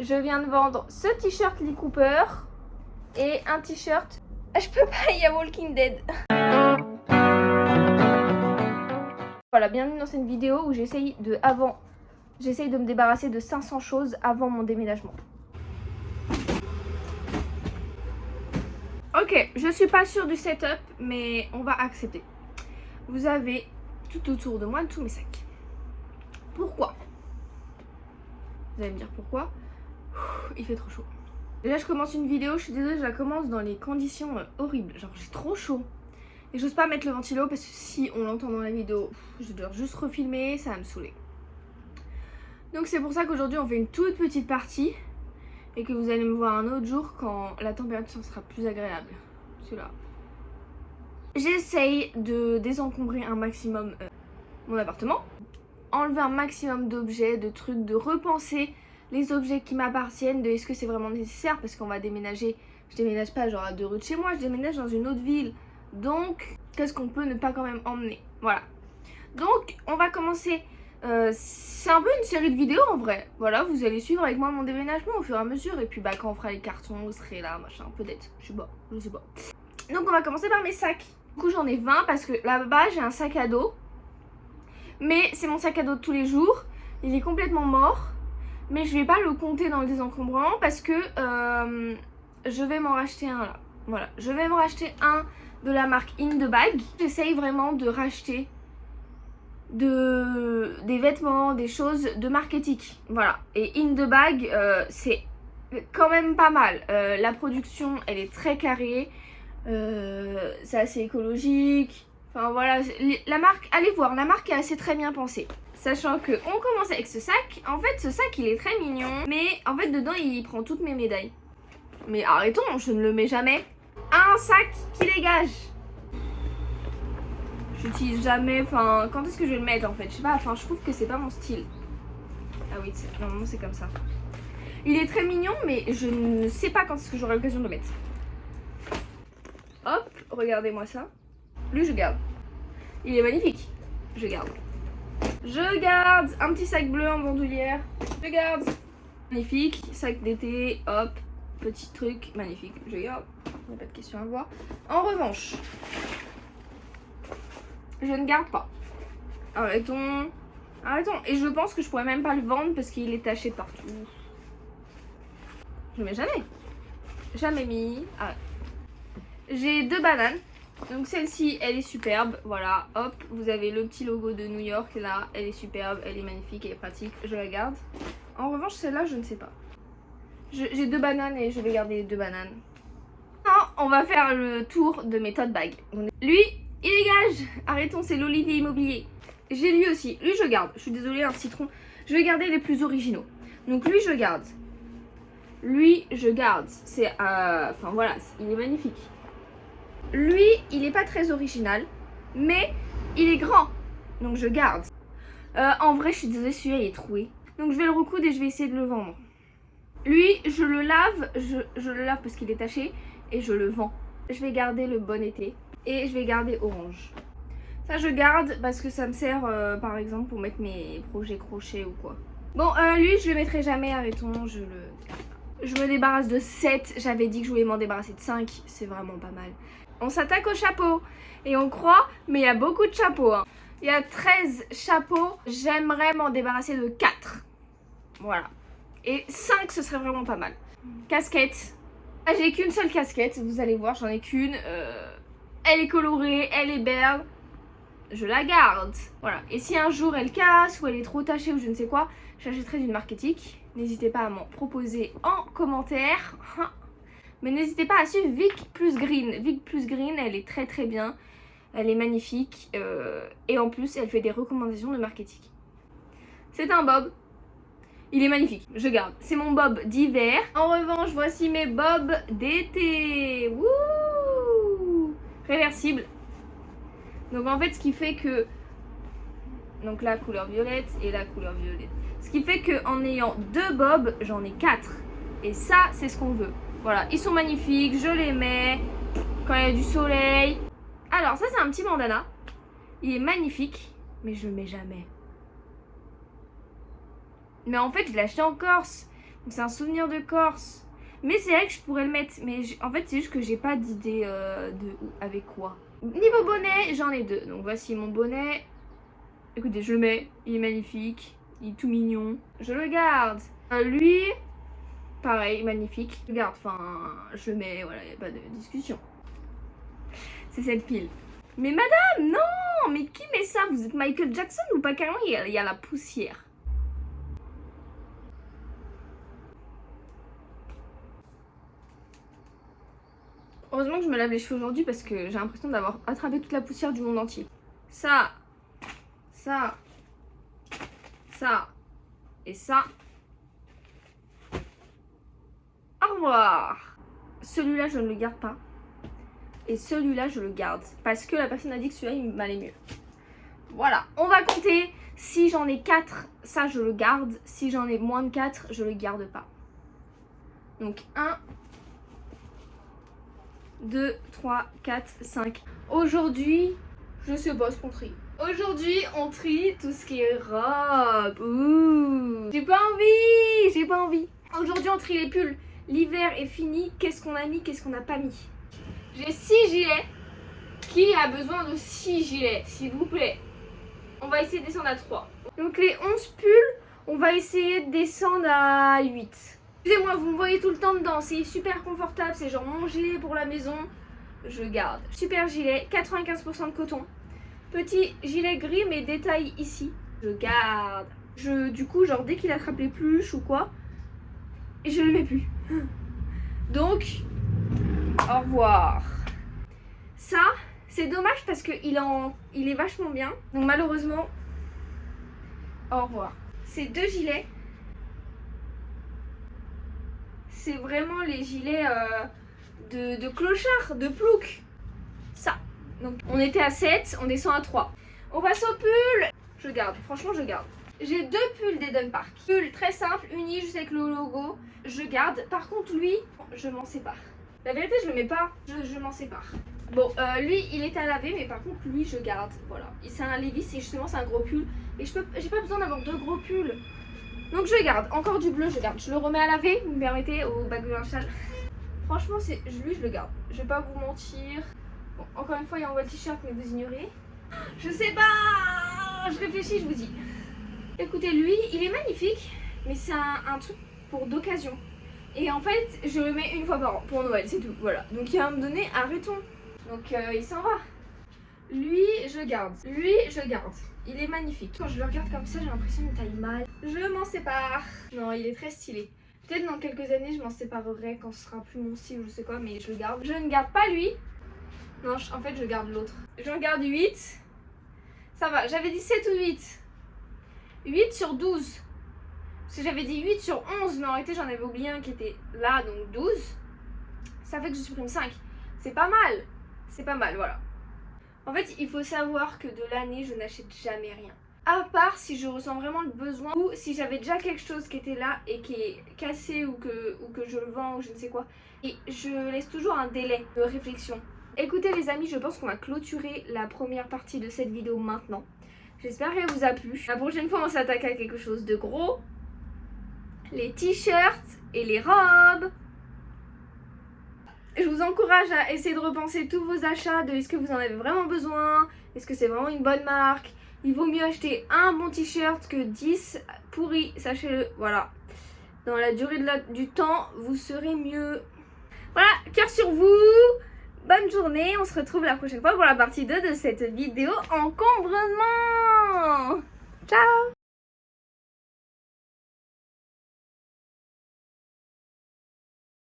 Je viens de vendre ce t-shirt Lee Cooper et un t-shirt... Je peux pas, il y a Walking Dead. Voilà, bienvenue dans cette vidéo où j'essaye de me débarrasser de 500 choses avant mon déménagement. Ok, je suis pas sûre du setup, mais on va accepter. Vous avez tout autour de moi tous mes sacs. Pourquoi? Vous allez me dire pourquoi? Il fait trop chaud. Déjà je commence une vidéo, je suis désolée, je la commence dans les conditions horribles. Genre j'ai trop chaud. Et j'ose pas mettre le ventilo parce que si on l'entend dans la vidéo, je dois juste refilmer, ça va me saouler. Donc c'est pour ça qu'aujourd'hui on fait une toute petite partie. Et que vous allez me voir un autre jour quand la température sera plus agréable. Celui-là. J'essaye de désencombrer un maximum mon appartement. Enlever un maximum d'objets, de trucs, de repenser les objets qui m'appartiennent, de est-ce que c'est vraiment nécessaire parce qu'on va déménager. Je déménage pas genre à 2 rues de chez moi, je déménage dans une autre ville. Donc, qu'est-ce qu'on peut ne pas quand même emmener? Voilà. Donc, on va commencer... c'est un peu une série de vidéos en vrai. Voilà, vous allez suivre avec moi mon déménagement au fur et à mesure. Et puis bah quand on fera les cartons, vous serez là, machin, peut-être. Je sais pas. Donc on va commencer par mes sacs. Du coup j'en ai 20 parce que là-bas j'ai un sac à dos. Mais c'est mon sac à dos de tous les jours. Il est complètement mort. Mais je vais pas le compter dans le désencombrement parce que je vais m'en racheter un là. Voilà, je vais m'en racheter un de la marque In The Bag. J'essaye vraiment de racheter des vêtements, des choses de marque éthique. Voilà. Et In The Bag, c'est quand même pas mal. La production, elle est très carrée. C'est assez écologique. Enfin voilà, la marque, allez voir, la marque est assez très bien pensée. Sachant que on commence avec ce sac. En fait, ce sac, il est très mignon. Mais en fait, dedans, il prend toutes mes médailles. Mais arrêtons, je ne le mets jamais. Un sac qui dégage. J'utilise jamais, enfin, quand est-ce que je vais le mettre en fait? Je sais pas, enfin, je trouve que c'est pas mon style. Ah oui, normalement c'est comme ça. Il est très mignon, mais je ne sais pas quand est-ce que j'aurai l'occasion de le mettre. Hop, regardez-moi ça. Lui, je garde. Il est magnifique. Je garde. Je garde un petit sac bleu en bandoulière. Je garde. Magnifique. Sac d'été, hop. Petit truc, magnifique. Je garde. Il n'y a pas de question à voir. En revanche... je ne garde pas. Arrêtons. Et je pense que je pourrais même pas le vendre parce qu'il est taché partout. Je le mets jamais. Jamais mis. Ah. J'ai 2 bananes. Donc celle-ci, elle est superbe. Voilà, hop. Vous avez le petit logo de New York là. Elle est superbe, elle est magnifique, elle est pratique. Je la garde. En revanche, celle-là, je ne sais pas. J'ai 2 bananes et je vais garder les 2 bananes. Non, on va faire le tour de mes tote bags. Lui... il dégage. Arrêtons, c'est l'Olivier Immobilier. J'ai lui aussi. Lui, je garde. Je suis désolée, un citron. Je vais garder les plus originaux. Donc lui, je garde. Lui, je garde. C'est... enfin, voilà, il est magnifique. Lui, il est pas très original. Mais il est grand. Donc je garde. En vrai, je suis désolée, celui-là, il est troué. Donc je vais le recoudre et je vais essayer de le vendre. Lui, je le lave. Je le lave parce qu'il est taché. Et je le vends. Je vais garder le bon été. Et je vais garder orange. Ça je garde parce que ça me sert par exemple pour mettre mes projets crochets ou quoi. Bon lui je le mettrai jamais, arrêtons, je me débarrasse de 7. J'avais dit que je voulais m'en débarrasser de 5. C'est vraiment pas mal. On s'attaque au chapeau. Et on croit, mais il y a beaucoup de chapeaux hein. Il y a 13 chapeaux. J'aimerais m'en débarrasser de 4. Voilà. Et 5 ce serait vraiment pas mal. Casquette. Ah, j'ai qu'une seule casquette, vous allez voir, j'en ai qu'une. Elle est colorée, elle est belle. Je la garde. Voilà. Et si un jour elle casse ou elle est trop tachée ou je ne sais quoi, j'achèterai d'une marque éthique. N'hésitez pas à m'en proposer en commentaire. Mais n'hésitez pas à suivre Vic Plus Green. Vic Plus Green, elle est très très bien. Elle est magnifique. Et en plus, elle fait des recommandations de marque éthique. C'est un bob. Il est magnifique. Je garde. C'est mon bob d'hiver. En revanche, voici mes bobs d'été. Wouh! Réversible. Donc en fait ce qui fait que donc la couleur violette et la couleur violette, ce qui fait que en ayant 2 bobs j'en ai 4 et ça c'est ce qu'on veut. Voilà, ils sont magnifiques, je les mets quand il y a du soleil. Alors ça c'est un petit bandana, il est magnifique mais je le mets jamais. Mais en fait je l'ai acheté en Corse, Donc c'est un souvenir de Corse. Mais c'est vrai que je pourrais le mettre. Mais en fait, c'est juste que j'ai pas d'idée de avec quoi. Niveau bonnet, j'en ai 2. Donc voici mon bonnet. Écoutez, je le mets. Il est magnifique. Il est tout mignon. Je le garde. Lui, pareil, magnifique. Je le garde. Enfin, je le mets. Voilà, il n'y a pas de discussion. C'est cette pile. Mais madame, non! Mais qui met ça? Vous êtes Michael Jackson ou pas? Carrément, il y a la poussière. Heureusement que je me lave les cheveux aujourd'hui parce que j'ai l'impression d'avoir attrapé toute la poussière du monde entier. Ça, ça, ça et ça. Au revoir. Celui-là, je ne le garde pas. Et celui-là, je le garde. Parce que la personne a dit que celui-là, il m'allait mieux. Voilà, on va compter. Si j'en ai 4, ça, je le garde. Si j'en ai moins de 4, je le garde pas. Donc 1, 2, 3, 4, 5. Aujourd'hui, je sais pas ce qu'on trie. Aujourd'hui, on trie tout ce qui est robe. Ouh, j'ai pas envie. Aujourd'hui, on trie les pulls. L'hiver est fini. Qu'est-ce qu'on a mis, qu'est-ce qu'on n'a pas mis? J'ai 6 gilets. Qui a besoin de 6 gilets, s'il vous plaît? On va essayer de descendre à 3. Donc les 11 pulls, on va essayer de descendre à 8. Excusez-moi, vous me voyez tout le temps dedans, c'est super confortable, c'est genre mon gilet pour la maison, je garde. Super gilet, 95% de coton. Petit gilet gris mais détail ici, je garde. Du coup, genre dès qu'il attrape les pluches ou quoi, je le mets plus. Donc, au revoir. Ça, c'est dommage parce qu'il est vachement bien. Donc malheureusement, au revoir. Ces 2 gilets, c'est vraiment les gilets de clochard, de plouc. Ça. Donc on était à 7, on descend à 3. On passe au pull. Je garde, franchement je garde. J'ai 2 pulls d'Eden Park. Pull très simple, uni juste avec le logo. Je garde. Par contre lui, je m'en sépare. La vérité je le mets pas, je m'en sépare. Bon, lui il est à laver, mais par contre lui je garde. Voilà. C'est un Levi's et justement c'est un gros pull. Et j'ai pas besoin d'avoir 2 gros pulls. Donc je garde. Encore du bleu, je garde. Je le remets à laver, vous me permettez, au bac de linge sale. Franchement, lui je le garde. Je vais pas vous mentir. Bon, encore une fois, il envoie le t-shirt, mais vous ignorez. Je sais pas. Je réfléchis, je vous dis. Écoutez, lui, il est magnifique, mais c'est un truc pour d'occasion. Et en fait, je le mets une fois par an pour Noël, c'est tout. Voilà. Donc il va me donner, arrêtons. Donc il s'en va. Lui, je garde. Lui, je garde. Il est magnifique. Quand je le regarde comme ça, j'ai l'impression qu'il taille mal. Je m'en sépare. Non, il est très stylé. Peut-être dans quelques années, je m'en séparerai quand ce sera plus mon style ou je sais quoi, mais je le garde. Je ne garde pas lui. Non, en fait, je garde l'autre. Je regarde 8. Ça va, j'avais dit 7 ou 8. 8 sur 12. Parce que j'avais dit 8 sur 11, mais en réalité, j'en avais oublié un qui était là, donc 12. Ça fait que je supprime 5. C'est pas mal. C'est pas mal, voilà. En fait, il faut savoir que de l'année, je n'achète jamais rien. À part si je ressens vraiment le besoin ou si j'avais déjà quelque chose qui était là et qui est cassé ou que je le vends ou je ne sais quoi. Et je laisse toujours un délai de réflexion. Écoutez les amis, je pense qu'on va clôturer la première partie de cette vidéo maintenant. J'espère qu'elle vous a plu. La prochaine fois, on s'attaque à quelque chose de gros. Les t-shirts et les robes. Je vous encourage à essayer de repenser tous vos achats, de est-ce que vous en avez vraiment besoin, est-ce que c'est vraiment une bonne marque. Il vaut mieux acheter un bon t-shirt que 10 pourris, sachez-le, voilà. Dans la durée du temps, vous serez mieux. Voilà, cœur sur vous, bonne journée, on se retrouve la prochaine fois pour la partie 2 de cette vidéo encombrement. Ciao.